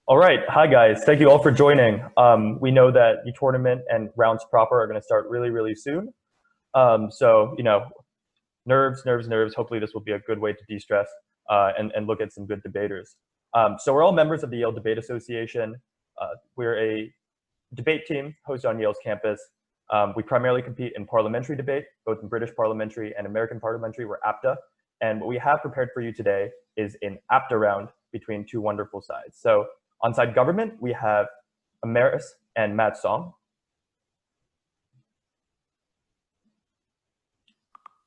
All right. Hi, guys. Thank you all for joining. We know that the tournament and rounds proper are going to start really, really soon. So, nerves, nerves, nerves. Hopefully, this will be a good way to de-stress and look at some good debaters. So we're all members of the Yale Debate Association. We're a debate team hosted on Yale's campus. We primarily compete in parliamentary debate, both in British parliamentary and American parliamentary. We're APTA. And what we have prepared for you today is an APTA round between two wonderful sides. So on side government, we have Amaris and Matt Song.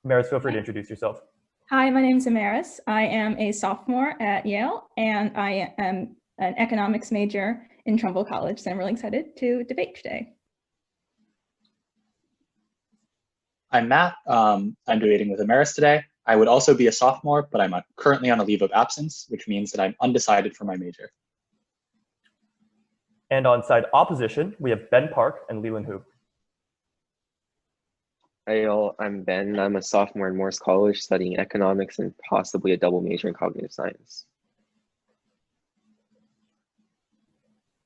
Amaris, feel free to introduce yourself. Hi, my name is Amaris. I am a sophomore at Yale, and I am an economics major in Trumbull College, so I'm really excited to debate today. I'm Matt. I'm debating with Amaris today. I would also be a sophomore, but I'm currently on a leave of absence, which means that I'm undecided for my major. And on side opposition, we have Ben Park and Lelan Hu. Hi y'all, I'm Ben. I'm a sophomore in Morse College studying economics and possibly a double major in cognitive science.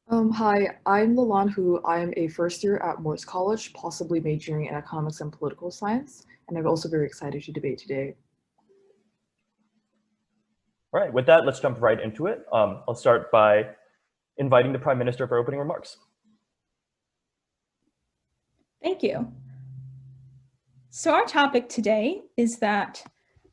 Hi, I'm Lelan Hu. I am a first year at Morse College, possibly majoring in economics and political science, and I'm also very excited to debate today. All right, with that, let's jump right into it. I'll start by inviting the Prime Minister for opening remarks. Thank you. So our topic today is that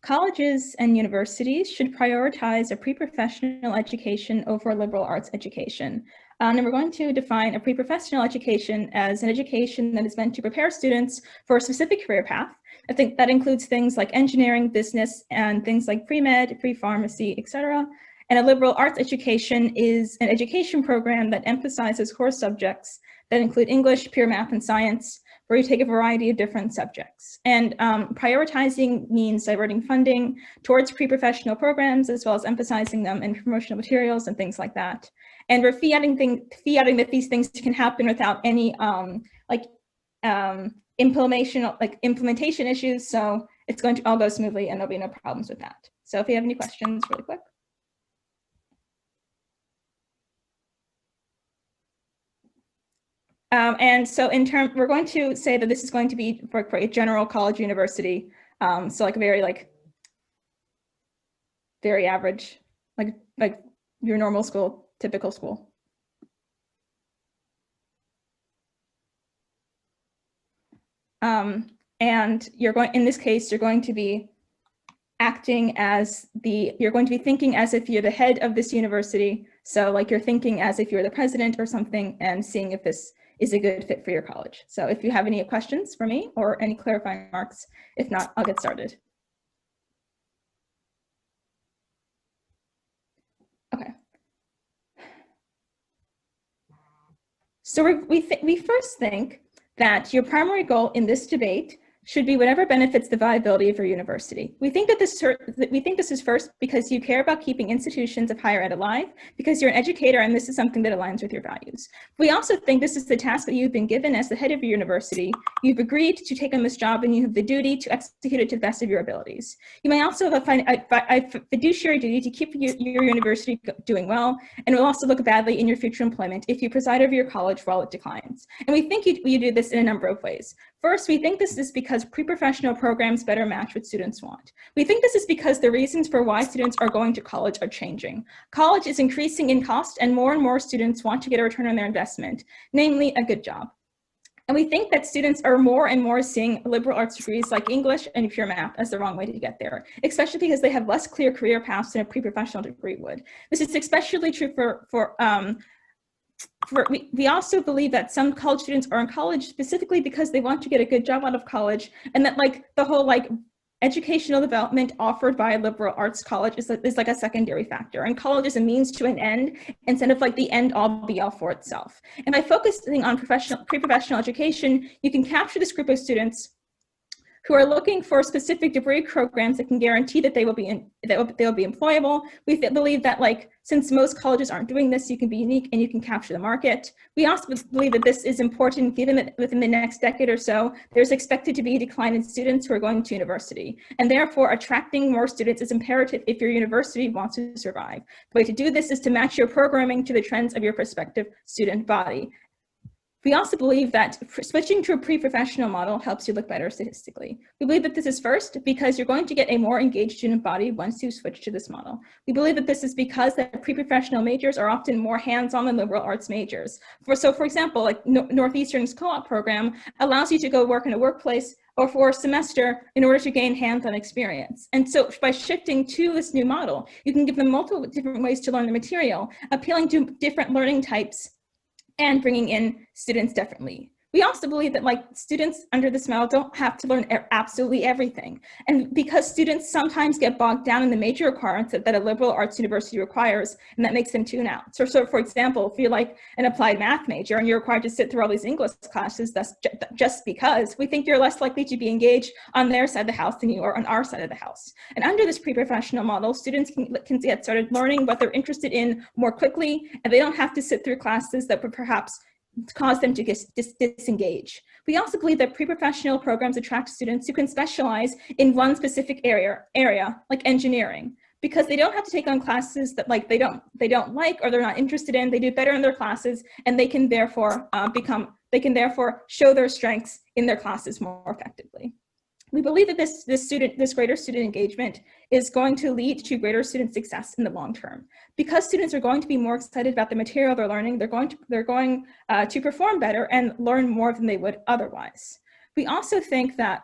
colleges and universities should prioritize a pre-professional education over a liberal arts education. And we're going to define a pre-professional education as an education that is meant to prepare students for a specific career path. I think that includes things like engineering, business, and things like pre-med, pre-pharmacy, etc. And a liberal arts education is an education program that emphasizes core subjects that include English, pure math, and science, where you take a variety of different subjects. And prioritizing means diverting funding towards pre-professional programs, as well as emphasizing them in promotional materials and things like that. And we're fiating that these things can happen without any implementation issues. So it's going to all go smoothly and there'll be no problems with that. So if you have any questions really quick. And so we're going to say that this is going to be for a general college university. So like a very average, like your normal school, typical school. And in this case, you're going to be thinking as if you're the head of this university. So like you're thinking as if you're the president or something and seeing if this is a good fit for your college. So if you have any questions for me or any clarifying remarks, if not, I'll get started. Okay. So we first think that your primary goal in this debate should be whatever benefits the viability of your university. We think this is first because you care about keeping institutions of higher ed alive, because you're an educator and this is something that aligns with your values. We also think this is the task that you've been given as the head of your university. You've agreed to take on this job and you have the duty to execute it to the best of your abilities. You may also have a fiduciary duty to keep your university doing well, and it will also look badly in your future employment if you preside over your college while it declines. And we think you do this in a number of ways. First, we think this is because pre-professional programs better match what students want. We think this is because the reasons for why students are going to college are changing. College is increasing in cost and more students want to get a return on their investment, namely a good job. And we think that students are more and more seeing liberal arts degrees like English and pure math as the wrong way to get there, especially because they have less clear career paths than a pre-professional degree would. This is especially true we also believe that some college students are in college specifically because they want to get a good job out of college, and that like the whole educational development offered by a liberal arts college is like a secondary factor, and college is a means to an end instead of like the end all be all for itself. And by focusing on pre-professional education, you can capture this group of students who are looking for specific degree programs that can guarantee that they will be employable. We believe that, like, since most colleges aren't doing this, you can be unique and you can capture the market. We also believe that this is important given that within the next decade or so, there's expected to be a decline in students who are going to university. And therefore, attracting more students is imperative if your university wants to survive. The way to do this is to match your programming to the trends of your prospective student body. We also believe that switching to a pre-professional model helps you look better statistically. We believe that this is first because you're going to get a more engaged student body once you switch to this model. We believe that this is because that pre-professional majors are often more hands-on than liberal arts majors. So for example, like Northeastern's co-op program allows you to go work in a workplace or for a semester in order to gain hands-on experience. And so by shifting to this new model, you can give them multiple different ways to learn the material, appealing to different learning types and bringing in students differently. We also believe that, like, students under this model don't have to learn absolutely everything. And because students sometimes get bogged down in the major requirements that a liberal arts university requires, and that makes them tune out. So for example, if you're like an applied math major and you're required to sit through all these English classes, that's just because we think you're less likely to be engaged on their side of the house than you are on our side of the house. And under this pre-professional model, students can get started learning what they're interested in more quickly, and they don't have to sit through classes that would perhaps cause them to disengage. We also believe that pre-professional programs attract students who can specialize in one specific area like engineering, because they don't have to take on classes that they don't like or they're not interested in. They do better in their classes, and they can therefore show their strengths in their classes more effectively. We believe that this greater student engagement is going to lead to greater student success in the long term. Because students are going to be more excited about the material they're learning, they're going to perform better and learn more than they would otherwise. We also think that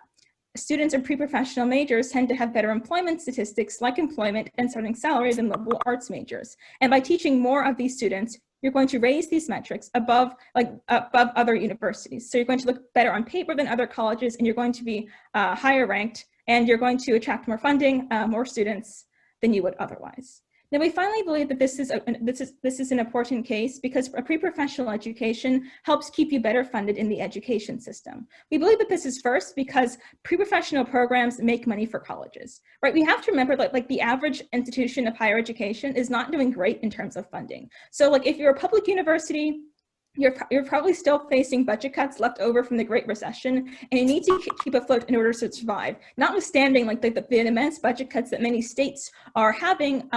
students in pre-professional majors tend to have better employment statistics, like employment and starting salary, than liberal arts majors. And by teaching more of these students, you're going to raise these metrics above other universities. So you're going to look better on paper than other colleges, and you're going to be higher ranked, and you're going to attract more funding, more students than you would otherwise. Now, we finally believe that this is an important case because a pre-professional education helps keep you better funded in the education system. We believe that this is first because pre-professional programs make money for colleges, right? We have to remember that, like, the average institution of higher education is not doing great in terms of funding. So, like, if you're a public university, you're probably still facing budget cuts left over from the Great Recession, and you need to keep afloat in order to survive, notwithstanding the immense budget cuts that many states are having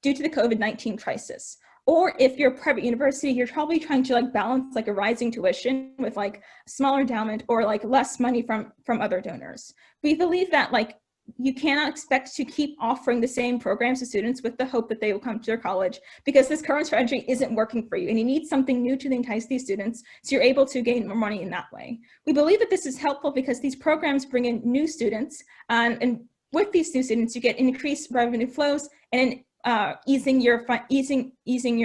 due to the COVID-19 crisis. Or if you're a private university, you're probably trying to balance a rising tuition with smaller endowment or less money from other donors. We believe that you cannot expect to keep offering the same programs to students with the hope that they will come to your college, because this current strategy isn't working for you, and you need something new to entice these students so you're able to gain more money in that way. We believe that this is helpful because these programs bring in new students, and with these new students, you get increased revenue flows and easing your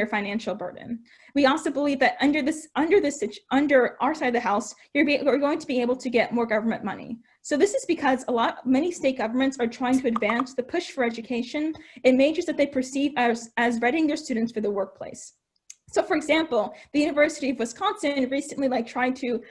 financial burden. We also believe that under our side of the house, we're going to be able to get more government money. So this is because many state governments are trying to advance the push for education in majors that they perceive as readying their students for the workplace. So, for example, the University of Wisconsin recently tried to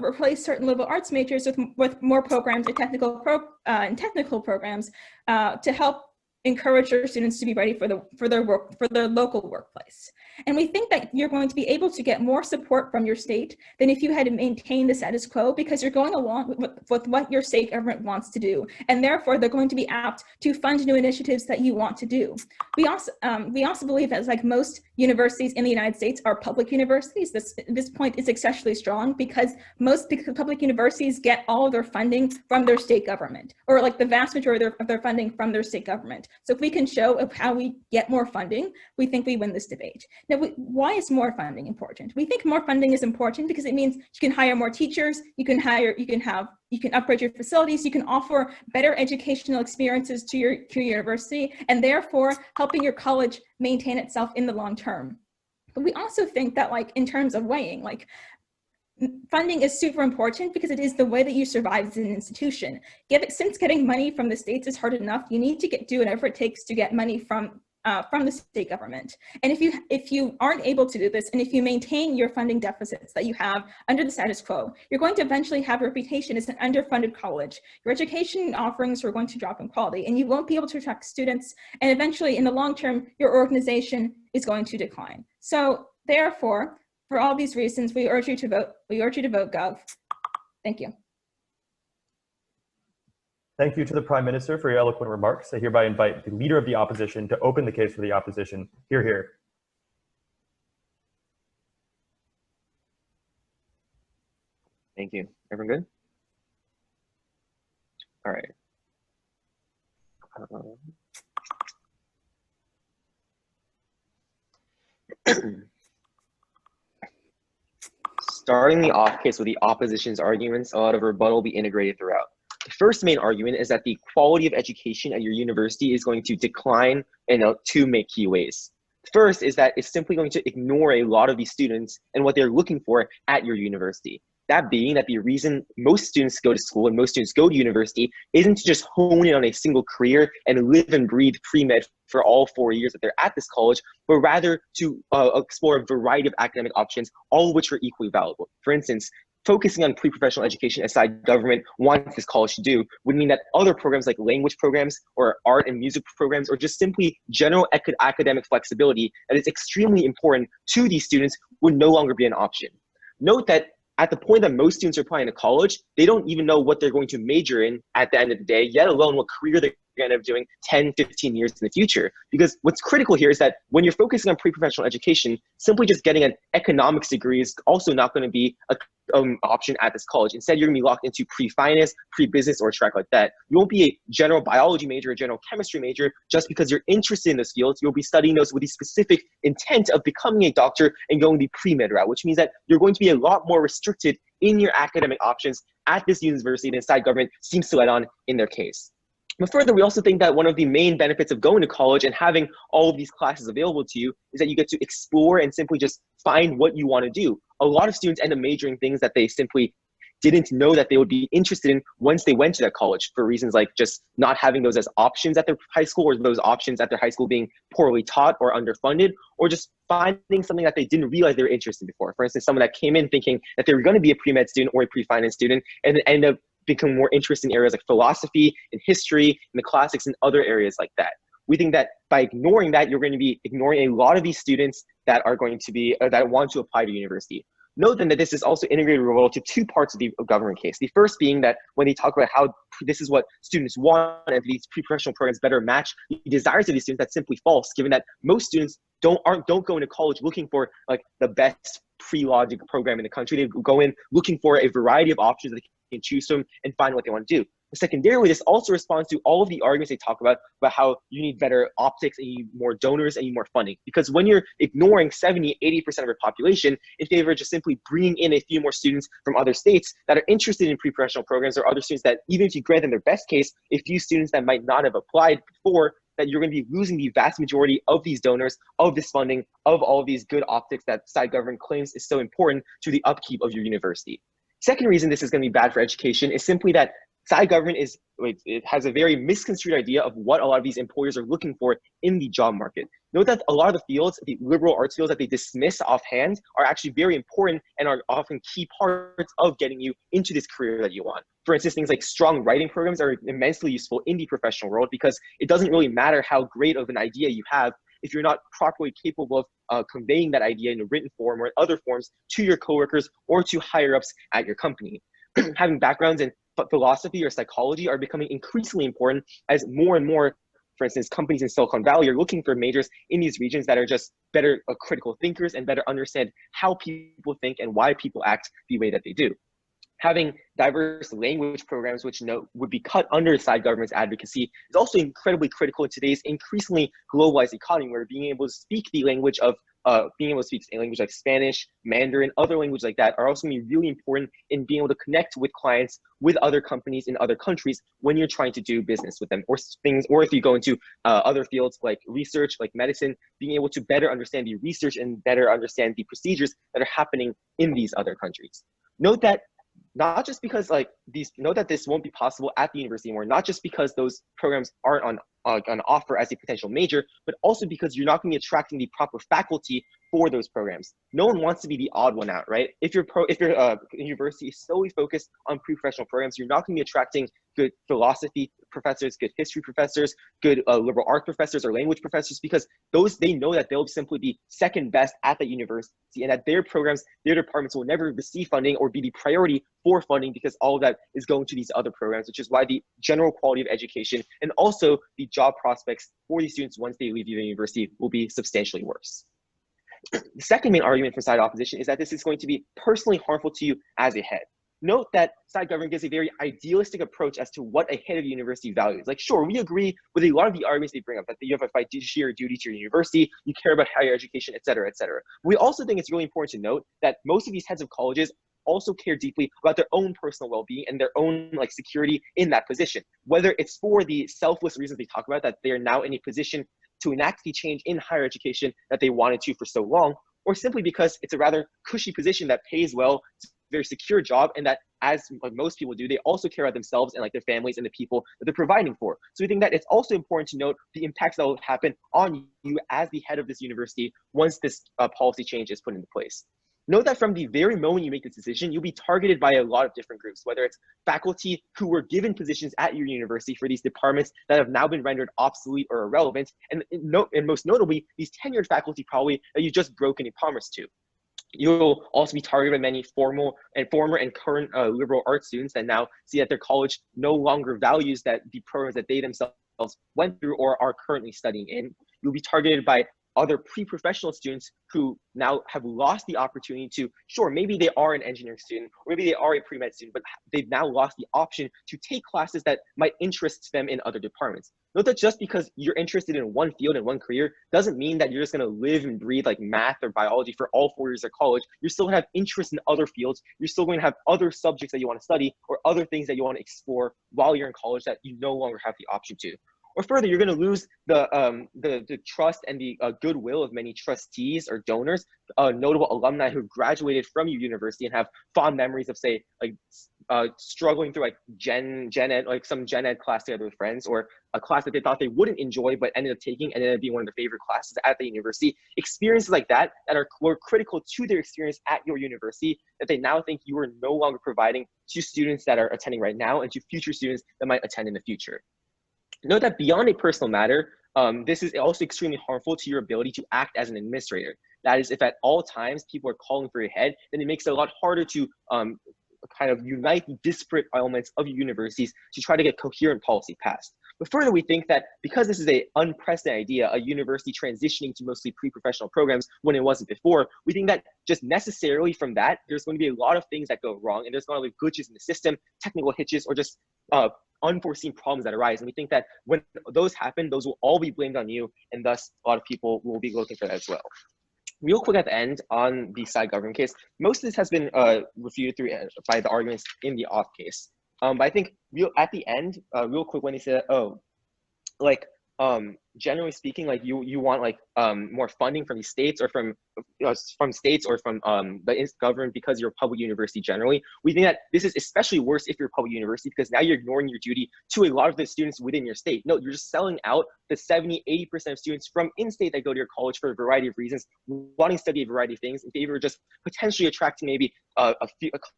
replace certain liberal arts majors with more programs and technical programs to help encourage their students to be ready for their local workplace. And we think that you're going to be able to get more support from your state than if you had to maintain the status quo, because you're going along with what your state government wants to do, and therefore they're going to be apt to fund new initiatives that you want to do. We also believe that most universities in the United States are public universities. This point is especially strong because most public universities get all of their funding from their state government, or the vast majority of their funding from their state government. So if we can show how we get more funding, we think we win this debate. Now, why is more funding important? We think more funding is important because it means you can hire more teachers, you can upgrade your facilities, you can offer better educational experiences to your university, and therefore helping your college maintain itself in the long term. But we also think that in terms of weighing, funding is super important because it is the way that you survive as an institution. Since getting money from the states is hard enough, you need to do whatever it takes to get money from from the state government. And if you aren't able to do this, and if you maintain your funding deficits that you have under the status quo, you're going to eventually have a reputation as an underfunded college. Your education offerings are going to drop in quality, and you won't be able to attract students. And eventually, in the long term, your organization is going to decline. So therefore, for all these reasons, we urge you to vote. We urge you to vote Gov. Thank you. Thank you to the Prime Minister for your eloquent remarks. I hereby invite the Leader of the Opposition to open the case for the opposition. Hear, hear. Thank you. Everyone good? All right. Starting the off case with the opposition's arguments, a lot of rebuttal will be integrated throughout. The first main argument is that the quality of education at your university is going to decline in two key ways. First is that it's simply going to ignore a lot of these students and what they're looking for at your university. That being that the reason most students go to school and most students go to university isn't to just hone in on a single career and live and breathe pre-med for all 4 years that they're at this college, but rather to explore a variety of academic options, all of which are equally valuable. For instance, focusing on pre-professional education as side government wants this college to do would mean that other programs like language programs or art and music programs or just simply general academic flexibility that is extremely important to these students would no longer be an option. Note that at the point that most students are applying to college, they don't even know what they're going to major in at the end of the day, yet alone what career they're going to end up doing 10, 15 years in the future. Because what's critical here is that when you're focusing on pre-professional education, simply just getting an economics degree is also not going to be an option at this college. Instead, you're going to be locked into pre-finance, pre-business, or a track like that. You won't be a general biology major or general chemistry major just because you're interested in those fields. You'll be studying those with the specific intent of becoming a doctor and going the pre-med route, which means that you're going to be a lot more restricted in your academic options at this university than side government seems to let on in their case. But further, we also think that one of the main benefits of going to college and having all of these classes available to you is that you get to explore and simply just find what you want to do. A lot of students end up majoring things that they simply didn't know that they would be interested in once they went to that college for reasons like just not having those as options at their high school, or those options at their high school being poorly taught or underfunded, or just finding something that they didn't realize they were interested in before. For instance, someone that came in thinking that they were going to be a pre-med student or a pre-finance student and then ended up becoming more interested in areas like philosophy and history and the classics and other areas like that. We think that by ignoring that, you're going to be ignoring a lot of these students that are going to be, that want to apply to university. Note then that this is also integrated role to two parts of the government case. The first being that when they talk about how this is what students want and these pre-professional programs better match the desires of these students, that's simply false, given that most students don't go into college looking for like the best pre-law program in the country. They go in looking for a variety of options that they can choose from and find what they want to do. Secondarily, this also responds to all of the arguments they talk about how you need better optics and you need more donors and you need more funding. Because when you're ignoring 70, 80% of your population in favor of just simply bringing in a few more students from other states that are interested in pre-professional programs, or other students that, even if you grant them their best case, a few students that might not have applied before, that you're going to be losing the vast majority of these donors, of this funding, of all of these good optics that side government claims is so important to the upkeep of your university. Second reason this is going to be bad for education is simply that side government it has a very misconstrued idea of what a lot of these employers are looking for in the job market. Note that a lot of the fields, the liberal arts fields that they dismiss offhand, are actually very important and are often key parts of getting you into this career that you want. For instance, things like strong writing programs are immensely useful in the professional world because it doesn't really matter how great of an idea you have if you're not properly capable of conveying that idea in a written form or in other forms to your coworkers or to higher ups at your company. Having backgrounds in philosophy or psychology are becoming increasingly important as more and more, for instance, companies in Silicon Valley are looking for majors in these regions that are just better critical thinkers and better understand how people think and why people act the way that they do. Having diverse language programs, which would be cut under side government's advocacy, is also incredibly critical in today's increasingly globalized economy, where being able to speak the language of being able to speak a language like Spanish, Mandarin, other languages like that are also going to be really important in being able to connect with clients, with other companies in other countries when you're trying to do business with them, or if you go into other fields like research, like medicine, being able to better understand the research and better understand the procedures that are happening in these other countries. Note that not just because like know that this won't be possible at the university anymore, not just because those programs aren't on offer as a potential major, but also because you're not going to be attracting the proper faculty for those programs. No one wants to be the odd one out, right? If your university is solely focused on pre-professional programs, you're not going to be attracting good philosophy professors, good history professors, good liberal arts professors or language professors, because they know that they'll simply be second best at the university, and that their programs, their departments will never receive funding or be the priority for funding, because all of that is going to these other programs, which is why the general quality of education and also the job prospects for these students once they leave the university will be substantially worse. The second main argument for side opposition is that this is going to be personally harmful to you as a head. Note that side government gives a very idealistic approach as to what a head of university values. Like, sure, we agree with a lot of the arguments they bring up, that you have a fiduciary duty to your university, you care about higher education, et cetera, et cetera. We also think it's really important to note that most of these heads of colleges also care deeply about their own personal well-being and their own like security in that position, whether it's for the selfless reasons they talk about, that they are now in a position to enact the change in higher education that they wanted to for so long, or simply because it's a rather cushy position that pays well, it's a very secure job, and that, as like most people do, they also care about themselves and like their families and the people that they're providing for. So we think that it's also important to note the impacts that will happen on you as the head of this university once this policy change is put into place. Note that from the very moment you make this decision, you'll be targeted by a lot of different groups, whether it's faculty who were given positions at your university for these departments that have now been rendered obsolete or irrelevant, and most notably, these tenured faculty probably that you've just broken a promise to. You'll also be targeted by many former and current liberal arts students that now see that their college no longer values the programs that they themselves went through or are currently studying in. You'll be targeted by other pre-professional students who now have lost the opportunity to, sure, maybe they are an engineering student, or maybe they are a pre-med student, but they've now lost the option to take classes that might interest them in other departments. Note that just because you're interested in one field and one career doesn't mean that you're just going to live and breathe like math or biology for all 4 years of college. You're still going to have interest in other fields. You're still going to have other subjects that you want to study or other things that you want to explore while you're in college that you no longer have the option to. Or further, you're going to lose the trust and the goodwill of many trustees or donors, notable alumni who graduated from your university and have fond memories of, say, like struggling through like gen ed, like some gen ed class together with friends, or a class that they thought they wouldn't enjoy but ended up taking and ended up being one of their favorite classes at the university. Experiences like that were critical to their experience at your university that they now think you are no longer providing to students that are attending right now and to future students that might attend in the future. Note that beyond a personal matter, this is also extremely harmful to your ability to act as an administrator. That is, if at all times people are calling for your head, then it makes it a lot harder to kind of unite the disparate elements of your universities to try to get coherent policy passed. But further, we think that because this is an unprecedented idea, a university transitioning to mostly pre-professional programs when it wasn't before, we think that just necessarily from that, there's going to be a lot of things that go wrong, and there's going to be glitches in the system, technical hitches, or just unforeseen problems that arise. And we think that when those happen, those will all be blamed on you, and thus a lot of people will be looking for that as well. Real quick at the end on the side government case, most of this has been refuted through by the arguments in the off case. But I think at the end, real quick, when they said, oh, like generally speaking, like you want like more funding from the states or from states or from the government because you're a public university generally. We think that this is especially worse if you're a public university, because now you're ignoring your duty to a lot of the students within your state. No, you're just selling out the 70–80% of students from in-state that go to your college for a variety of reasons, wanting to study a variety of things in favor of just potentially attracting maybe a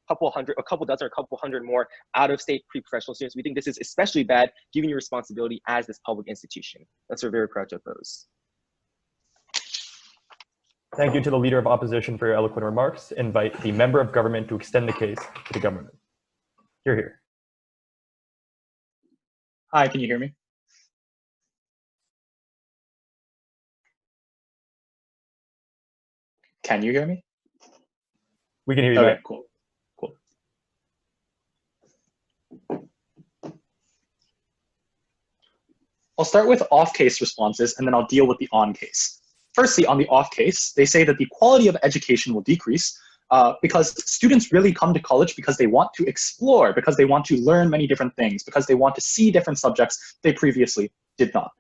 couple dozen or a couple hundred more out-of-state pre-professional students. We think this is especially bad given your responsibility as this public institution. That's what we're very proud to oppose. Thank you to the Leader of Opposition for your eloquent remarks. Invite the Member of Government to extend the case to the government. Hear, hear. Hi, can you hear me? Can you hear me? We can hear you. Okay, cool. I'll start with off-case responses, and then I'll deal with the on-case. Firstly, on the off-case, they say that the quality of education will decrease because students really come to college because they want to explore, because they want to learn many different things, because they want to see different subjects they previously did not.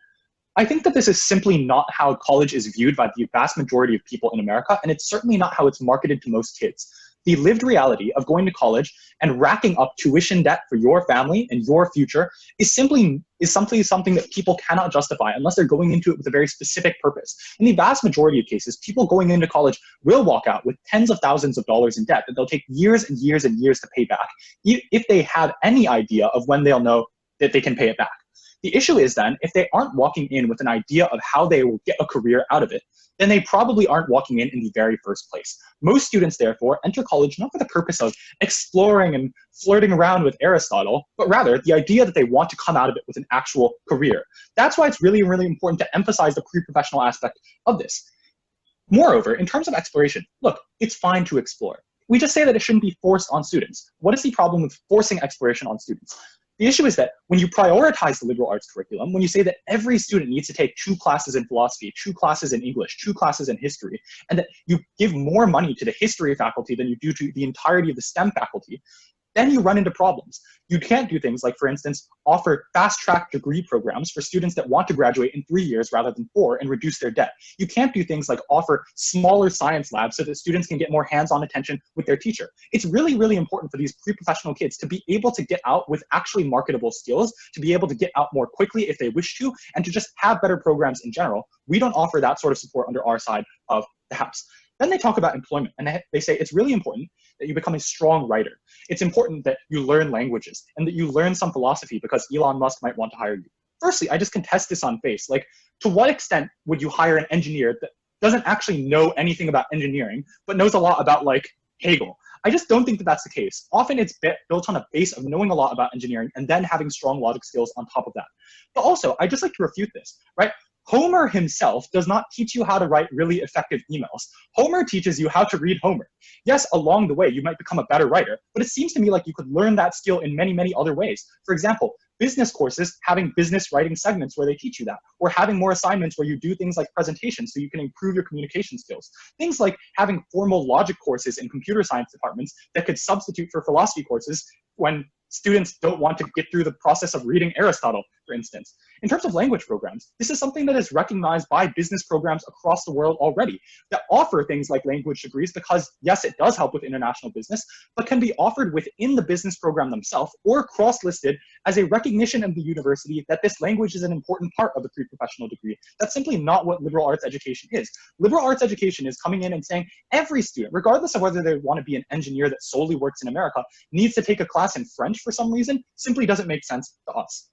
I think that this is simply not how college is viewed by the vast majority of people in America, and it's certainly not how it's marketed to most kids. The lived reality of going to college and racking up tuition debt for your family and your future is simply something that people cannot justify unless they're going into it with a very specific purpose. In the vast majority of cases, people going into college will walk out with tens of thousands of dollars in debt that they'll take years and years and years to pay back, if they have any idea of when they'll know that they can pay it back. The issue is then, if they aren't walking in with an idea of how they will get a career out of it, then they probably aren't walking in the very first place. Most students, therefore, enter college not for the purpose of exploring and flirting around with Aristotle, but rather the idea that they want to come out of it with an actual career. That's why it's really, really important to emphasize the pre-professional aspect of this. Moreover, in terms of exploration, look, it's fine to explore. We just say that it shouldn't be forced on students. What is the problem with forcing exploration on students? The issue is that when you prioritize the liberal arts curriculum, when you say that every student needs to take 2 classes in philosophy, 2 classes in English, 2 classes in history, and that you give more money to the history faculty than you do to the entirety of the STEM faculty, then you run into problems. You can't do things like, for instance, offer fast-track degree programs for students that want to graduate in 3 years rather than 4 and reduce their debt. You can't do things like offer smaller science labs so that students can get more hands-on attention with their teacher. It's really, really important for these pre-professional kids to be able to get out with actually marketable skills, to be able to get out more quickly if they wish to, and to just have better programs in general. We don't offer that sort of support under our side of the house. Then they talk about employment, and they say it's really important that you become a strong writer. It's important that you learn languages and that you learn some philosophy because Elon Musk might want to hire you. Firstly, I just contest this on face. Like, to what extent would you hire an engineer that doesn't actually know anything about engineering, but knows a lot about, like, Hegel? I just don't think that that's the case. Often it's built on a base of knowing a lot about engineering and then having strong logic skills on top of that. But also, I just like to refute this, right? Homer himself does not teach you how to write really effective emails. Homer teaches you how to read Homer. Yes, along the way, you might become a better writer, but it seems to me like you could learn that skill in many, many other ways. For example, business courses having business writing segments where they teach you that, or having more assignments where you do things like presentations so you can improve your communication skills. Things like having formal logic courses in computer science departments that could substitute for philosophy courses when students don't want to get through the process of reading Aristotle, for instance. In terms of language programs, this is something that is recognized by business programs across the world already that offer things like language degrees because, yes, it does help with international business, but can be offered within the business program themselves or cross-listed as a recognition of the university that this language is an important part of the pre-professional degree. That's simply not what liberal arts education is. Liberal arts education is coming in and saying every student, regardless of whether they want to be an engineer that solely works in America, needs to take a class in French for some reason, simply doesn't make sense to us.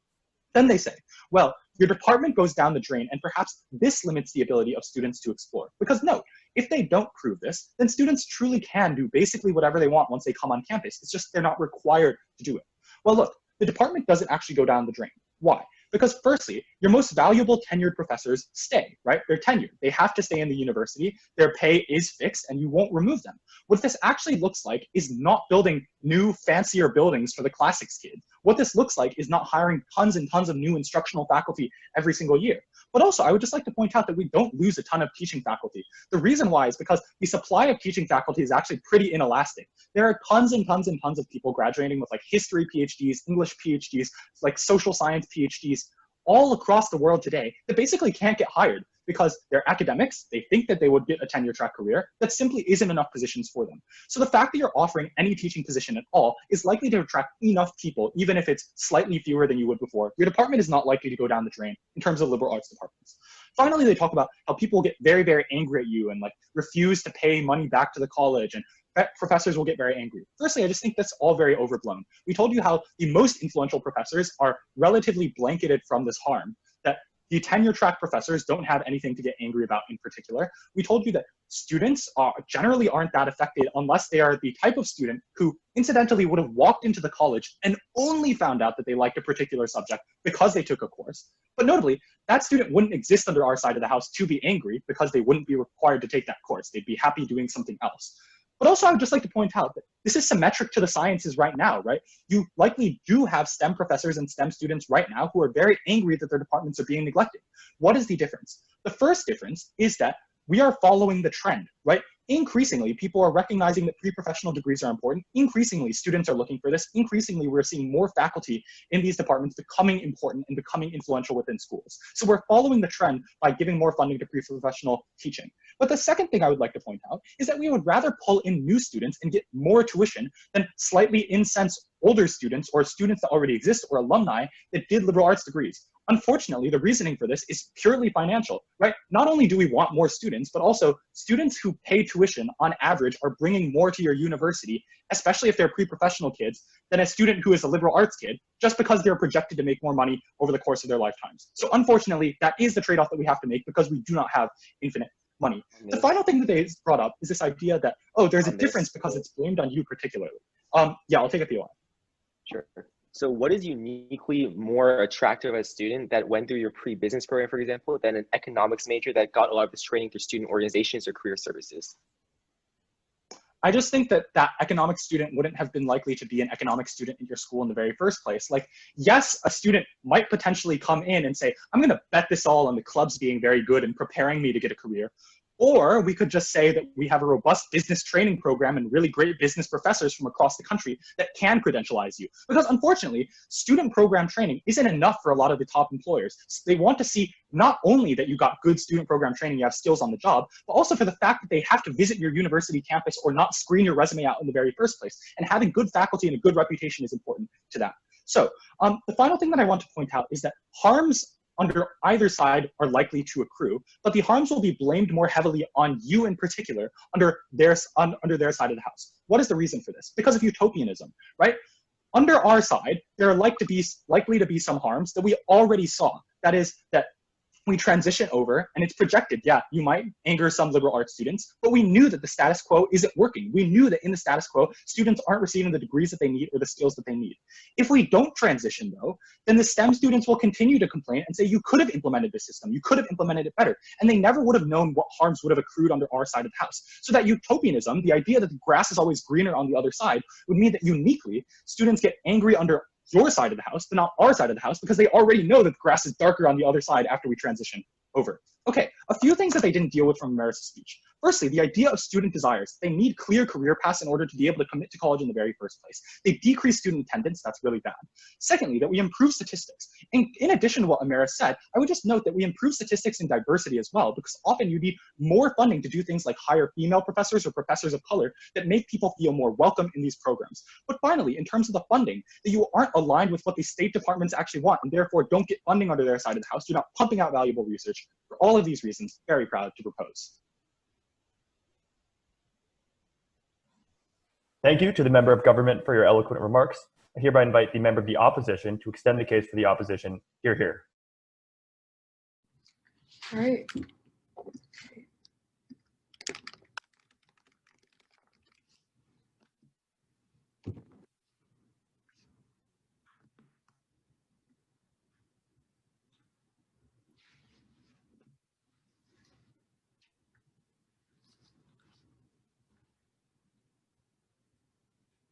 Then they say, well, your department goes down the drain and perhaps this limits the ability of students to explore. Because note, if they don't prove this, then students truly can do basically whatever they want once they come on campus. It's just they're not required to do it. Well, look, the department doesn't actually go down the drain. Why? Because firstly, your most valuable tenured professors stay, right? They're tenured. They have to stay in the university. Their pay is fixed and you won't remove them. What this actually looks like is not building new, fancier buildings for the classics kids. What this looks like is not hiring tons and tons of new instructional faculty every single year. But also, I would just like to point out that we don't lose a ton of teaching faculty. The reason why is because the supply of teaching faculty is actually pretty inelastic. There are tons and tons and tons of people graduating with like history PhDs, English PhDs, like social science PhDs, all across the world today that basically can't get hired because they're academics, they think that they would get a tenure track career, that simply isn't enough positions for them. So the fact that you're offering any teaching position at all is likely to attract enough people, even if it's slightly fewer than you would before. Your department is not likely to go down the drain in terms of liberal arts departments. Finally, they talk about how people get very, very angry at you and like refuse to pay money back to the college, and professors will get very angry. Firstly, I just think that's all very overblown. We told you how the most influential professors are relatively blanketed from this harm, that the tenure track professors don't have anything to get angry about in particular. We told you that students generally aren't that affected unless they are the type of student who incidentally would have walked into the college and only found out that they liked a particular subject because they took a course. But notably, that student wouldn't exist under our side of the house to be angry because they wouldn't be required to take that course. They'd be happy doing something else. But also, I would just like to point out that this is symmetric to the sciences right now, right? You likely do have STEM professors and STEM students right now who are very angry that their departments are being neglected. What is the difference? The first difference is that we are following the trend, right? increasingly, people are recognizing that pre-professional degrees are important. Increasingly, students are looking for this. Increasingly, we're seeing more faculty in these departments becoming important and becoming influential within schools. So we're following the trend by giving more funding to pre-professional teaching. But the second thing I would like to point out is that we would rather pull in new students and get more tuition than slightly incensed older students or students that already exist or alumni that did liberal arts degrees. Unfortunately, the reasoning for this is purely financial, right? Not only do we want more students, but also students who pay tuition on average are bringing more to your university, especially if they're pre-professional kids, than a student who is a liberal arts kid, just because they're projected to make more money over the course of their lifetimes. So unfortunately, that is the trade-off that we have to make because we do not have infinite money. The final thing that they brought up is this idea that, oh, there's a difference because it's blamed on you particularly. Yeah, I'll take it, Theo. Sure. So what is uniquely more attractive as a student that went through your pre-business program, for example, than an economics major that got a lot of this training through student organizations or career services? I just think that that economics student wouldn't have been likely to be an economics student in your school in the very first place. Like, yes, a student might potentially come in and say, I'm going to bet this all on the clubs being very good and preparing me to get a career. Or we could just say that we have a robust business training program and really great business professors from across the country that can credentialize you. Because unfortunately, student program training isn't enough for a lot of the top employers. So they want to see not only that you got good student program training, you have skills on the job, but also for the fact that they have to visit your university campus or not screen your resume out in the very first place. And having good faculty and a good reputation is important to that. So the final thing that I want to point out is that harms under either side are likely to accrue, but the harms will be blamed more heavily on you in particular under their side of the house. What is the reason for this? Because of utopianism, right? Under our side, there are likely to be some harms that we already saw. That is that we transition over, and it's projected, yeah, you might anger some liberal arts students, but we knew that the status quo isn't working. We knew that in the status quo, students aren't receiving the degrees that they need or the skills that they need. If we don't transition, though, then the STEM students will continue to complain and say, you could have implemented this system, you could have implemented it better, and they never would have known what harms would have accrued under our side of the house. So that utopianism, the idea that the grass is always greener on the other side, would mean that uniquely, students get angry under your side of the house, but not our side of the house, because they already know that the grass is darker on the other side after we transition over. Okay, a few things that they didn't deal with from Amaris' speech. Firstly, the idea of student desires. They need clear career paths in order to be able to commit to college in the very first place. They decrease student attendance, that's really bad. Secondly, that we improve statistics. And in addition to what Amaris said, I would just note that we improve statistics and diversity as well, because often you need more funding to do things like hire female professors or professors of color that make people feel more welcome in these programs. But finally, in terms of the funding, that you aren't aligned with what the state departments actually want, and therefore don't get funding under their side of the house. You're not pumping out valuable research. For all of these reasons, very proud to propose. Thank you to the member of government for your eloquent remarks. I hereby invite the member of the opposition to extend the case for the opposition. Hear, hear. All right.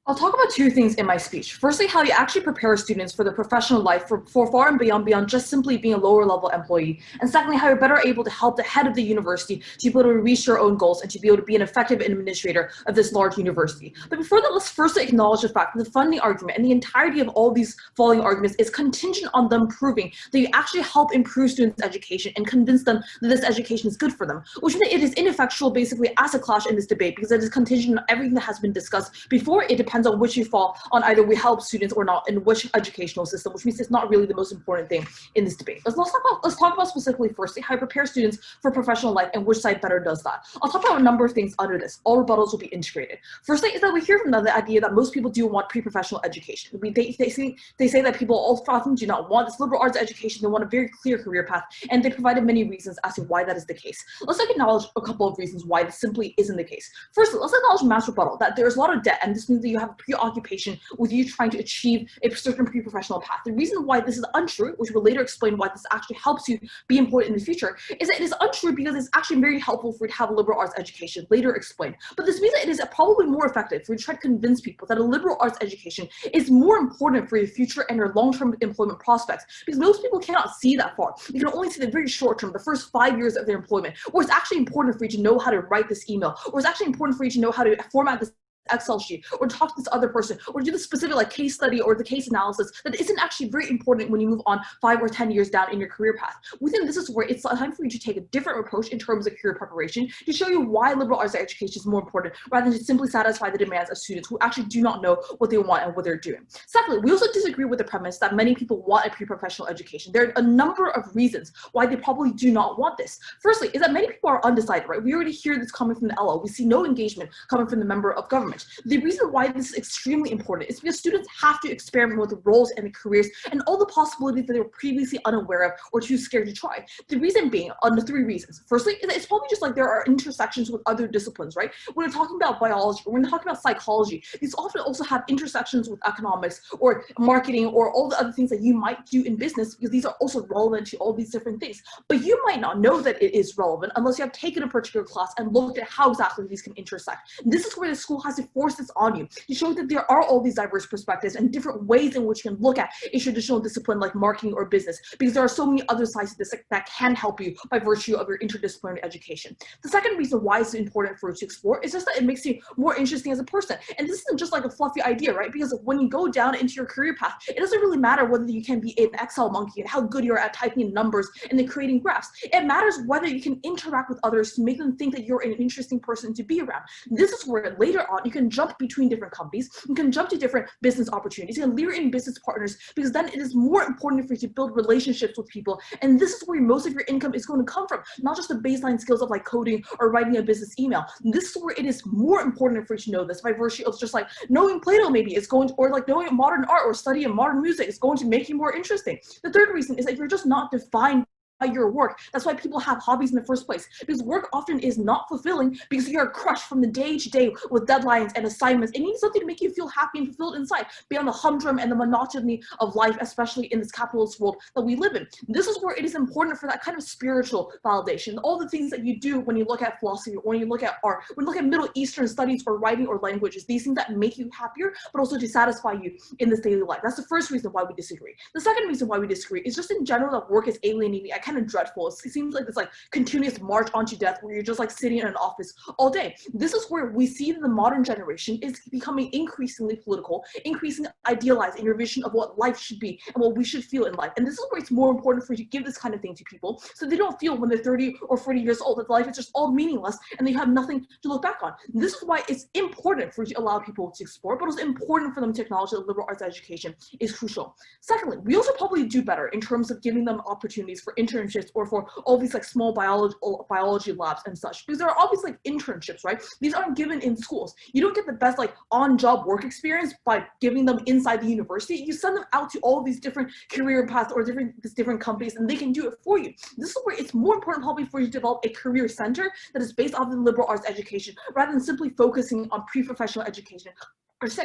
I'll talk about two things in my speech. Firstly, how you actually prepare students for the professional life for far and beyond just simply being a lower level employee. And secondly, how you're better able to help the head of the university to be able to reach your own goals and to be able to be an effective administrator of this large university. But before that, let's firstly acknowledge the fact that the funding argument and the entirety of all these following arguments is contingent on them proving that you actually help improve students' education and convince them that this education is good for them, which means it is ineffectual basically as a clash in this debate because it is contingent on everything that has been discussed before. It depends on which you fall on, either we help students or not in which educational system, which means it's not really the most important thing in this debate. Let's talk about specifically firstly how you prepare students for professional life and which side better does that. I'll talk about a number of things under this. All rebuttals will be integrated. Firstly is that we hear from them the idea that most people do want pre-professional education. They say that people often do not want this liberal arts education. They want a very clear career path, and they provided many reasons as to why that is the case. Let's acknowledge a couple of reasons why this simply isn't the case. Firstly, let's acknowledge mass rebuttal, that there's a lot of debt, and this means that you have have a preoccupation with you trying to achieve a certain pre-professional path. The reason why this is untrue, which will later explain why this actually helps you be employed in the future, is that it is untrue because it's actually very helpful for you to have a liberal arts education, later explained. But this means that it is probably more effective for you to try to convince people that a liberal arts education is more important for your future and your long-term employment prospects, because most people cannot see that far. You can only see the very short term, the first 5 years of their employment, or it's actually important for you to know how to write this email, or it's actually important for you to know how to format this Excel sheet, or talk to this other person, or do the specific like case study or the case analysis that isn't actually very important when you move on 5 or 10 years down in your career path. Within this is where it's time for you to take a different approach in terms of career preparation to show you why liberal arts education is more important rather than just simply satisfy the demands of students who actually do not know what they want and what they're doing. Secondly, we also disagree with the premise that many people want a pre-professional education. There are a number of reasons why they probably do not want this. Firstly, is that many people are undecided, right? We already hear this coming from the LO. We see no engagement coming from the member of government. The reason why this is extremely important is because students have to experiment with the roles and the careers and all the possibilities that they were previously unaware of or too scared to try. The reason being, the 3 reasons. Firstly, is that it's probably just like there are intersections with other disciplines, right? When we're talking about biology, or when we're talking about psychology, these often also have intersections with economics or marketing or all the other things that you might do in business, because these are also relevant to all these different things. But you might not know that it is relevant unless you have taken a particular class and looked at how exactly these can intersect. This is where the school has to force this on you to show that there are all these diverse perspectives and different ways in which you can look at a traditional discipline like marketing or business, because there are so many other sides to this that can help you by virtue of your interdisciplinary education. The second reason why it's important for you to explore is just that it makes you more interesting as a person. And this isn't just like a fluffy idea, right? Because when you go down into your career path, it doesn't really matter whether you can be an Excel monkey and how good you're at typing in numbers and then creating graphs. It matters whether you can interact with others to make them think that you're an interesting person to be around. This is where later on you can jump between different companies, you can jump to different business opportunities, you can lure in business partners, because then it is more important for you to build relationships with people. And this is where most of your income is going to come from, not just the baseline skills of like coding or writing a business email. This is where it is more important for you to know this by virtue of just like knowing Plato maybe is going to, or like knowing modern art or studying modern music is going to make you more interesting. The third reason is that you're just not defined by your work. That's why people have hobbies in the first place, because work often is not fulfilling because you're crushed from the day to day with deadlines and assignments. It needs something to make you feel happy and fulfilled inside, beyond the humdrum and the monotony of life, especially in this capitalist world that we live in. This is where it is important for that kind of spiritual validation. All the things that you do when you look at philosophy, or when you look at art, when you look at Middle Eastern studies or writing or languages, these things that make you happier, but also to satisfy you in this daily life. That's the first reason why we disagree. The second reason why we disagree is just in general that work is alienating. Kind of dreadful. It seems like this like continuous march onto death where you're just like sitting in an office all day. This is where we see that the modern generation is becoming increasingly political, increasingly idealized in your vision of what life should be and what we should feel in life. And this is where it's more important for you to give this kind of thing to people so they don't feel when they're 30 or 40 years old that life is just all meaningless and they have nothing to look back on. This is why it's important for you to allow people to explore, but it's important for them to acknowledge that liberal arts education is crucial. Secondly, we also probably do better in terms of giving them opportunities for internships or for all these like small biology labs and such, because there are always like internships, right? These aren't given in schools. You don't get the best like on-job work experience by giving them inside the university. You send them out to all these different career paths or different companies, and they can do it for you. This is where it's more important probably for you to develop a career center that is based off of the liberal arts education rather than simply focusing on pre-professional education,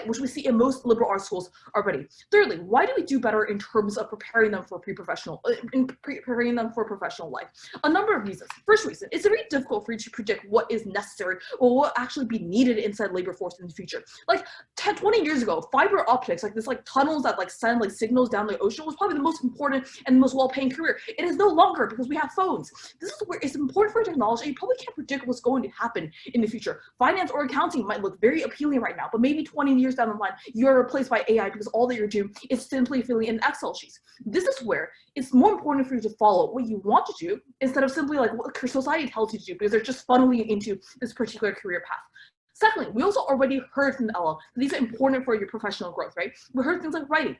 which we see in most liberal arts schools already. Thirdly, why do we do better in terms of preparing them for professional life? A number of reasons. First reason, it's very difficult for you to predict what is necessary or what will actually be needed inside labor force in the future. Like 10, 20 years ago, fiber optics, like this like tunnels that like send like signals down the ocean was probably the most important and the most well-paying career. It is no longer because we have phones. This is where it's important for technology. You probably can't predict what's going to happen in the future. Finance or accounting might look very appealing right now, but maybe 20 years down the line, you're replaced by AI because all that you're doing is simply filling in Excel sheets. This is where it's more important for you to follow what you want to do instead of simply like what society tells you to do, because they're just funneling you into this particular career path. Secondly, we also already heard from the LL that these are important for your professional growth, right? We heard things like writing,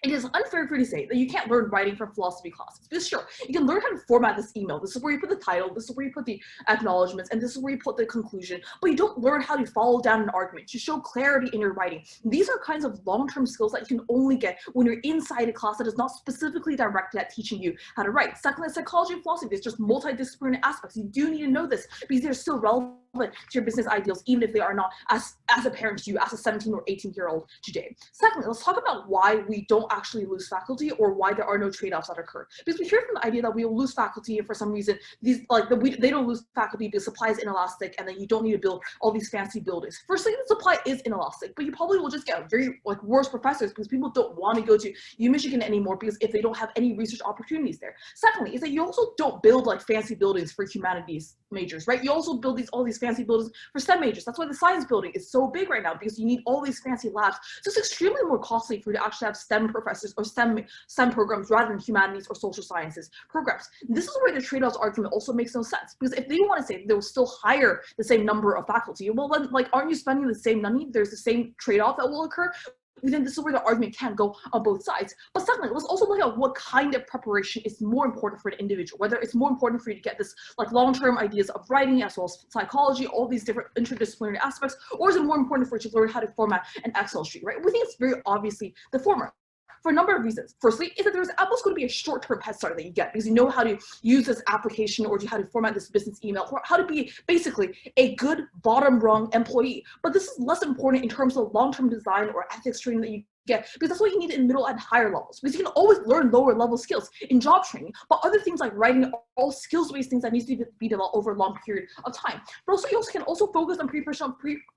it is unfair for you to say that you can't learn writing from philosophy classes. Because sure, you can learn how to format this email. This is where you put the title, this is where you put the acknowledgements, and this is where you put the conclusion. But you don't learn how to follow down an argument, to show clarity in your writing. These are kinds of long-term skills that you can only get when you're inside a class that is not specifically directed at teaching you how to write. Secondly, psychology and philosophy, there's just multidisciplinary aspects. You do need to know this because they're still relevant to your business ideals, even if they are not as apparent to you as a 17 or 18-year-old today. Secondly, let's talk about why we don't actually lose faculty, or why there are no trade-offs that occur. Because we hear from the idea that we will lose faculty, and for some reason they don't lose faculty because supply is inelastic, and then you don't need to build all these fancy buildings. Firstly, the supply is inelastic, but you probably will just get very worse professors because people don't want to go to UMichigan anymore because if they don't have any research opportunities there. Secondly, is that you also don't build fancy buildings for humanities majors, right? You also build all these fancy buildings for STEM majors. That's why the science building is so big right now, because you need all these fancy labs. So it's extremely more costly for you to actually have STEM professors or STEM programs rather than humanities or social sciences programs. This is where the trade-offs argument also makes no sense, because if they want to say they will still hire the same number of faculty, well then aren't you spending the same money? There's the same trade-off that will occur. Then this is where the argument can go on both sides. But secondly, let's also look at what kind of preparation is more important for an individual, whether it's more important for you to get this long-term ideas of writing as well as psychology, all these different interdisciplinary aspects, or is it more important for you to learn how to format an Excel sheet, right? We think it's very obviously the former, for a number of reasons. Firstly, is that there's almost going to be a short-term head start that you get because you know how to use this application or how to format this business email, or how to be basically a good bottom-rung employee. But this is less important in terms of long-term design or ethics training that you get, because that's what you need in middle and higher levels, because you can always learn lower level skills in job training, but other things like writing are all skills-based things that needs to be developed over a long period of time. But also, you also can also focus on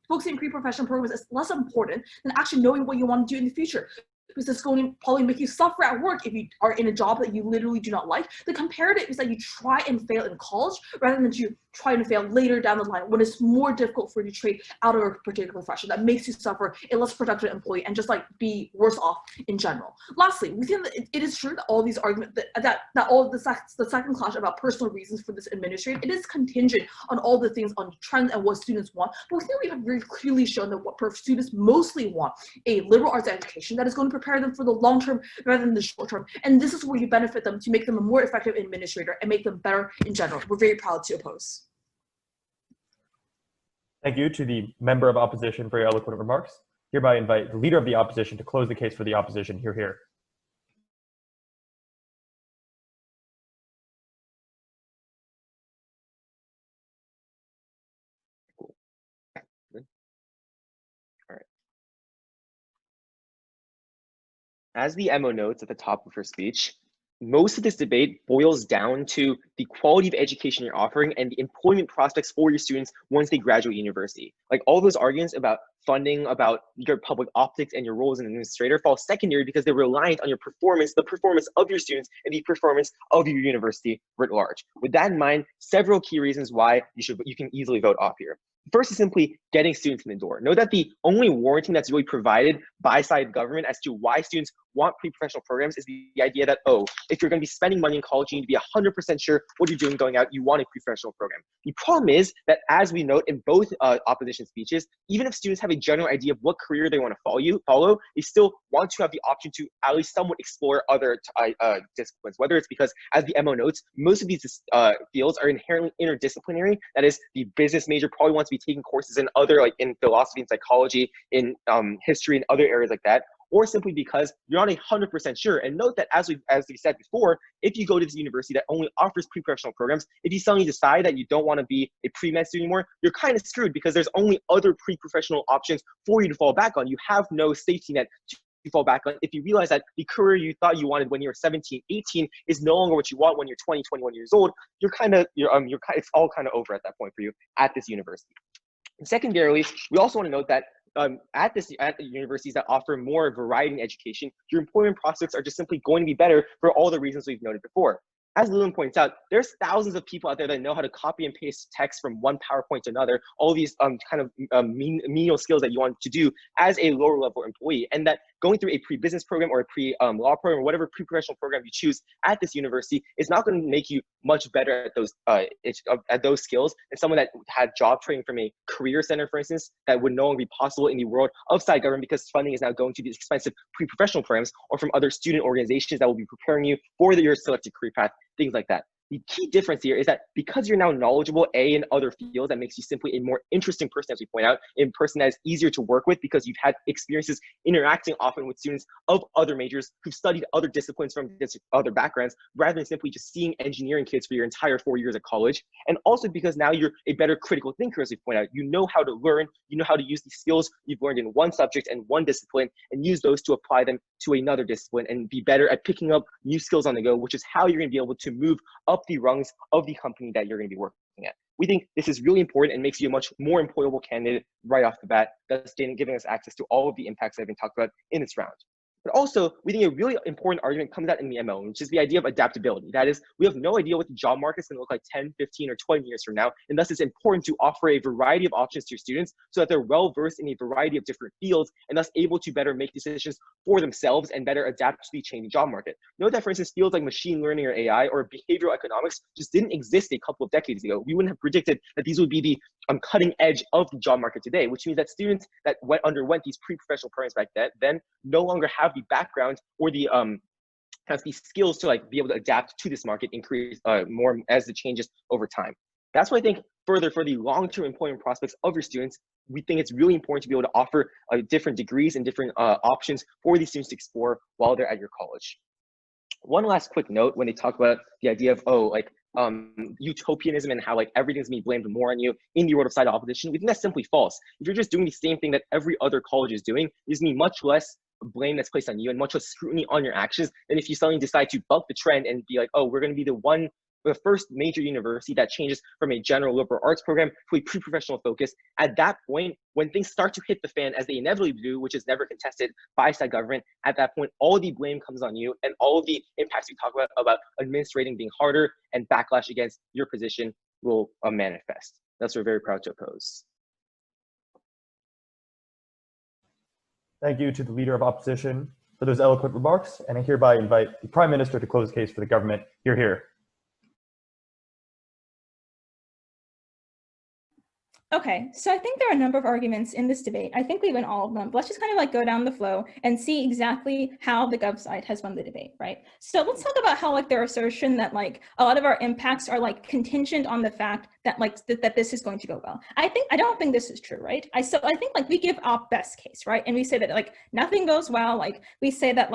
focusing pre-professional programs is less important than actually knowing what you want to do in the future, because it's going to probably make you suffer at work if you are in a job that you literally do not like. The comparative is that you try and fail in college rather than you try and fail later down the line when it's more difficult for you to trade out of a particular profession that makes you suffer a less productive employee and just be worse off in general. Lastly, we think that it is true that all these arguments that all the second clash about personal reasons for this administration, it is contingent on all the things, on trends and what students want. But we think we have very clearly shown that what students mostly want, a liberal arts education that is going to prepare them for the long term rather than the short term. And this is where you benefit them to make them a more effective administrator and make them better in general. We're very proud to oppose. Thank you to the member of opposition for your eloquent remarks. Hereby invite the leader of the opposition to close the case for the opposition. Hear, hear. Cool. Good. All right. As the MO notes at the top of her speech, most of this debate boils down to the quality of education you're offering and the employment prospects for your students once they graduate university. All those arguments about funding, about your public optics and your role as an administrator fall secondary because they're reliant on your performance, the performance of your students, and the performance of your university writ large. With that in mind, several key reasons why you can easily vote off here. First is simply getting students in the door. Know that the only warranting that's really provided by side government as to why students want pre-professional programs is the idea that, oh, if you're going to be spending money in college, you need to be 100% sure what you're doing going out. You want a pre-professional program. The problem is that, as we note in both opposition speeches, even if students have a general idea of what career they want to follow, they still want to have the option to at least somewhat explore other disciplines, whether it's because, as the MO notes, most of these fields are inherently interdisciplinary. That is, the business major probably wants to be taking courses in other, in philosophy and psychology, in history and other areas like that, or simply because you're not 100% sure. And note that, as we said before, if you go to this university that only offers pre-professional programs, if you suddenly decide that you don't want to be a pre-med student anymore, you're kind of screwed because there's only other pre-professional options for you to fall back on. You have no safety net to fall back on if you realize that the career you thought you wanted when you were 17, 18 is no longer what you want when you're 20, 21 years old. It's all kind of over at that point for you at this university. And secondarily, we also want to note that at the universities that offer more variety in education, your employment prospects are just simply going to be better for all the reasons we've noted before. As Lelan points out, there's thousands of people out there that know how to copy and paste text from one PowerPoint to another, all these menial skills that you want to do as a lower level employee. And that going through a pre-business program or a pre-law program or whatever pre-professional program you choose at this university is not going to make you much better at those skills than someone that had job training from a career center, for instance, that would no longer be possible in the world of side government because funding is now going to these expensive pre-professional programs, or from other student organizations that will be preparing you for your selected career path, things like that. The key difference here is that because you're now knowledgeable, in other fields, that makes you simply a more interesting person, as we point out, a person that is easier to work with because you've had experiences interacting often with students of other majors who've studied other disciplines from other backgrounds, rather than simply just seeing engineering kids for your entire 4 years of college. And also because now you're a better critical thinker, as we point out. You know how to learn, you know how to use the skills you've learned in one subject and one discipline and use those to apply them to another discipline and be better at picking up new skills on the go, which is how you're going to be able to move up the rungs of the company that you're going to be working at. We think this is really important and makes you a much more employable candidate right off the bat, thus giving us access to all of the impacts that have been talked about in this round. But also, we think a really important argument comes out in the ML, which is the idea of adaptability. That is, we have no idea what the job market is going to look like 10, 15, or 20 years from now, and thus it's important to offer a variety of options to your students so that they're well-versed in a variety of different fields and thus able to better make decisions for themselves and better adapt to the changing job market. Note that, for instance, fields like machine learning or AI or behavioral economics just didn't exist a couple of decades ago. We wouldn't have predicted that these would be the cutting edge of the job market today, which means that students that underwent these pre-professional programs back then no longer have the background or the have the skills to be able to adapt to this market, increase more as it changes over time. That's why I think further for the long-term employment prospects of your students, we think it's really important to be able to offer different degrees and different options for these students to explore while they're at your college. One last quick note when they talk about the idea of utopianism and how everything's being blamed more on you in the world of side opposition, we think that's simply false. If you're just doing the same thing that every other college is doing, there's going to be much less blame that's placed on you and much less scrutiny on your actions than if you suddenly decide to buck the trend and be like, oh, we're going to be the first major university that changes from a general liberal arts program to a pre-professional focus. At that point, when things start to hit the fan, as they inevitably do, which is never contested by side government, at that point, all the blame comes on you and all of the impacts we talk about administrating being harder and backlash against your position will manifest. That's what we're very proud to oppose. Thank you to the Leader of Opposition for those eloquent remarks, and I hereby invite the Prime Minister to close the case for the government. Hear, hear. Okay, so I think there are a number of arguments in this debate. I think we win all of them. But let's just kind of go down the flow and see exactly how the gov side has won the debate, right? So let's talk about how their assertion that a lot of our impacts are contingent on the fact that that this is going to go well. I don't think this is true, right? I think we give our best case, right? And we say that nothing goes well. We say that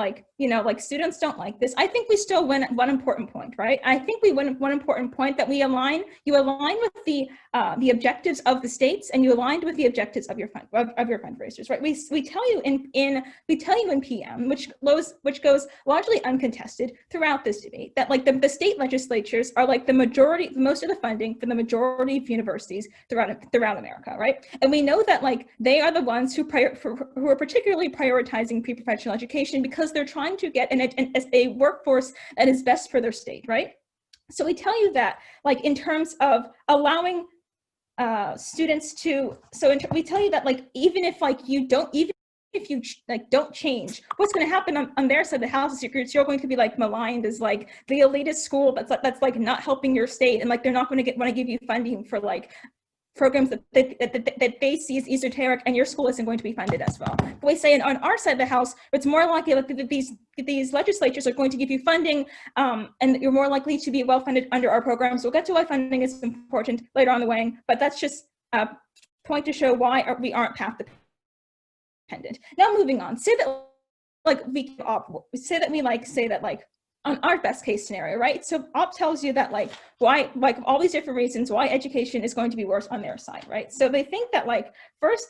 students don't like this. I think we still win one important point, right? I think we win one important point that you align with the objectives of the states, and you aligned with the objectives of your fundraisers, right? We tell you in PM, which goes largely uncontested throughout this debate, that the state legislatures are the majority, most of the funding for the majority of universities throughout America, right? And we know that they are the ones who are particularly prioritizing pre-professional education because they're trying to get a workforce that is best for their state, right? So we tell you that in terms of allowing students to, we tell you that even if you don't change, what's going to happen on their side of the house is you're going to be maligned as the elitist school that's not helping your state, and they're not going to want to give you funding for programs that they see as esoteric, and your school isn't going to be funded as well. But we say on our side of the house, it's more likely that these legislatures are going to give you funding, and you're more likely to be well funded under our programs. We'll get to why funding is important later on the way, but that's just a point to show why we aren't path dependent. Now moving on, say that we say that on our best case scenario, right? So OP tells you that why all these different reasons why education is going to be worse on their side, right? So they think that first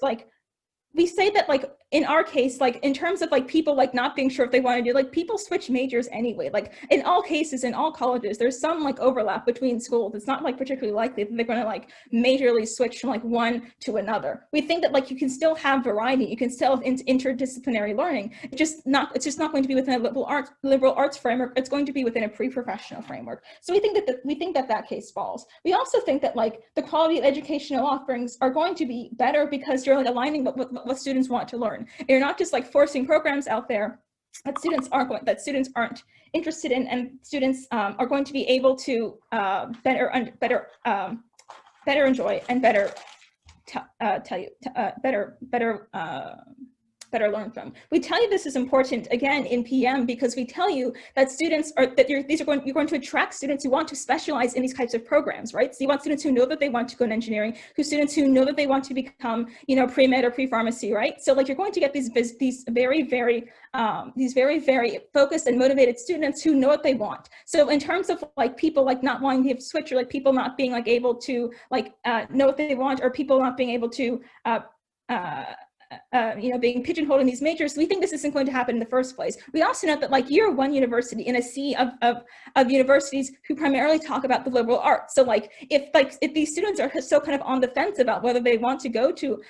we say that in our case, in terms of people not being sure if they want to do, people switch majors anyway. In all cases, in all colleges, there's some overlap between schools. It's not particularly likely that they're going to majorly switch from one to another. We think that you can still have variety, you can still have interdisciplinary learning. It's just not going to be within a liberal arts framework. It's going to be within a pre-professional framework. So we think that case falls. We also think that the quality of educational offerings are going to be better because you're aligning with what students want to learn. And you're not just like forcing programs out there that students aren't interested in, and students are going to be able to better enjoy and better learn from. We tell you this is important again in PM because we tell you that students are you're going to attract students who want to specialize in these types of programs, right? So you want students who know that they want to go in engineering, students who know that they want to become, pre-med or pre-pharmacy, right? So like you're going to get these very focused and motivated students who know what they want. So in terms of like people like not wanting to switch, or like people not being like able to like know what they want, or people not being able to being pigeonholed in these majors, we think this isn't going to happen in the first place. We also know that like year one university in a sea of universities who primarily talk about the liberal arts. So like if these students are so kind of on the fence about whether they want to go to,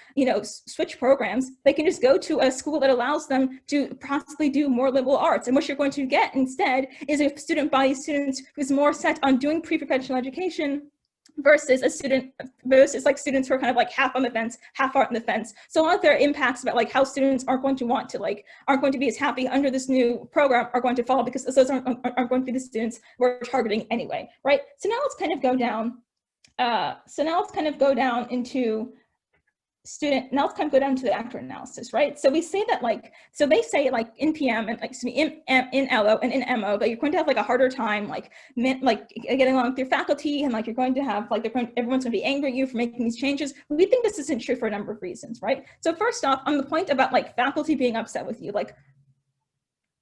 switch programs, they can just go to a school that allows them to possibly do more liberal arts. And what you're going to get instead is a student body of students who's more set on doing pre-professional education versus like students who are kind of like half on the fence, half on the fence. So a lot of their impacts about like how students aren't going to be as happy under this new program are going to fall, because those aren't going to be the students we're targeting anyway, right? So now let's kind of go down. Now let's kind of go down to the actor analysis, right? So we say that they say like in PM and in LO and in MO that you're going to have like a harder time getting along with your faculty, and like you're going to have everyone's going to be angry at you for making these changes. We think this isn't true for a number of reasons, right? So first off, on the point about like faculty being upset with you,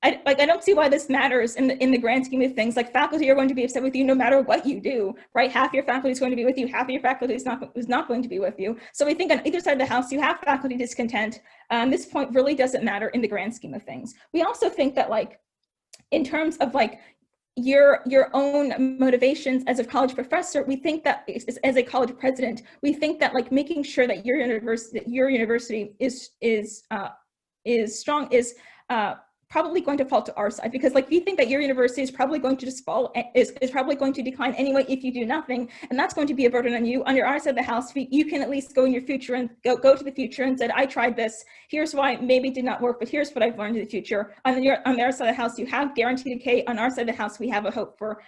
I don't see why this matters in the grand scheme of things. Like faculty are going to be upset with you no matter what you do, right? Half your faculty is going to be with you, half of your faculty is not going to be with you. So we think on either side of the house, you have faculty discontent. This point really doesn't matter in the grand scheme of things. We also think that like, in terms of like your own motivations as a college professor, we think that as a college president, we think that like making sure that your university is strong is probably going to fall to our side, because like we think that your university is probably going to just fall, is probably going to decline anyway if you do nothing, and that's going to be a burden on you. On your other side of the house, you can at least go in your future and go to the future and said, I tried this, here's why maybe it did not work, but here's what I've learned in the future. On the other side of the house, you have guaranteed decay. On our side of the house, we have a hope for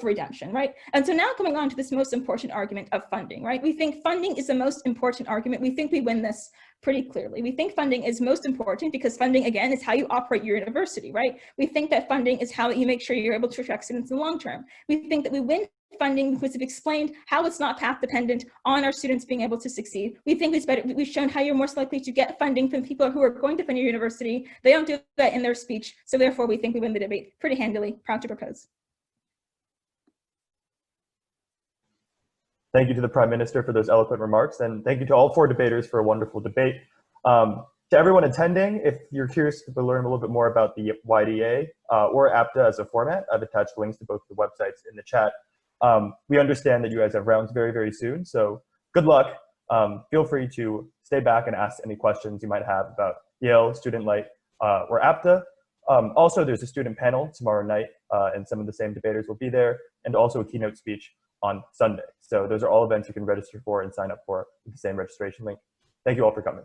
redemption, right? And so now coming on to this most important argument of funding, right? We think funding is the most important argument. We think we win this pretty clearly. We think funding is most important because funding, again, is how you operate your university, right? We think that funding is how you make sure you're able to attract students in the long term. We think that we win funding because we've explained how it's not path dependent on our students being able to succeed. We think we've shown how you're most likely to get funding from people who are going to fund your university. They don't do that in their speech. So therefore, we think we win the debate pretty handily. Proud to propose. Thank you to the Prime Minister for those eloquent remarks, and thank you to all four debaters for a wonderful debate. To everyone attending, if you're curious to learn a little bit more about the YDA or APTA as a format, I've attached links to both the websites in the chat. We understand that you guys have rounds very, very soon, so good luck. Feel free to stay back and ask any questions you might have about Yale, Student Light, or APTA. Also, there's a student panel tomorrow night, and some of the same debaters will be there, and also a keynote speech on Sunday. So those are all events you can register for and sign up for with the same registration link. Thank you all for coming.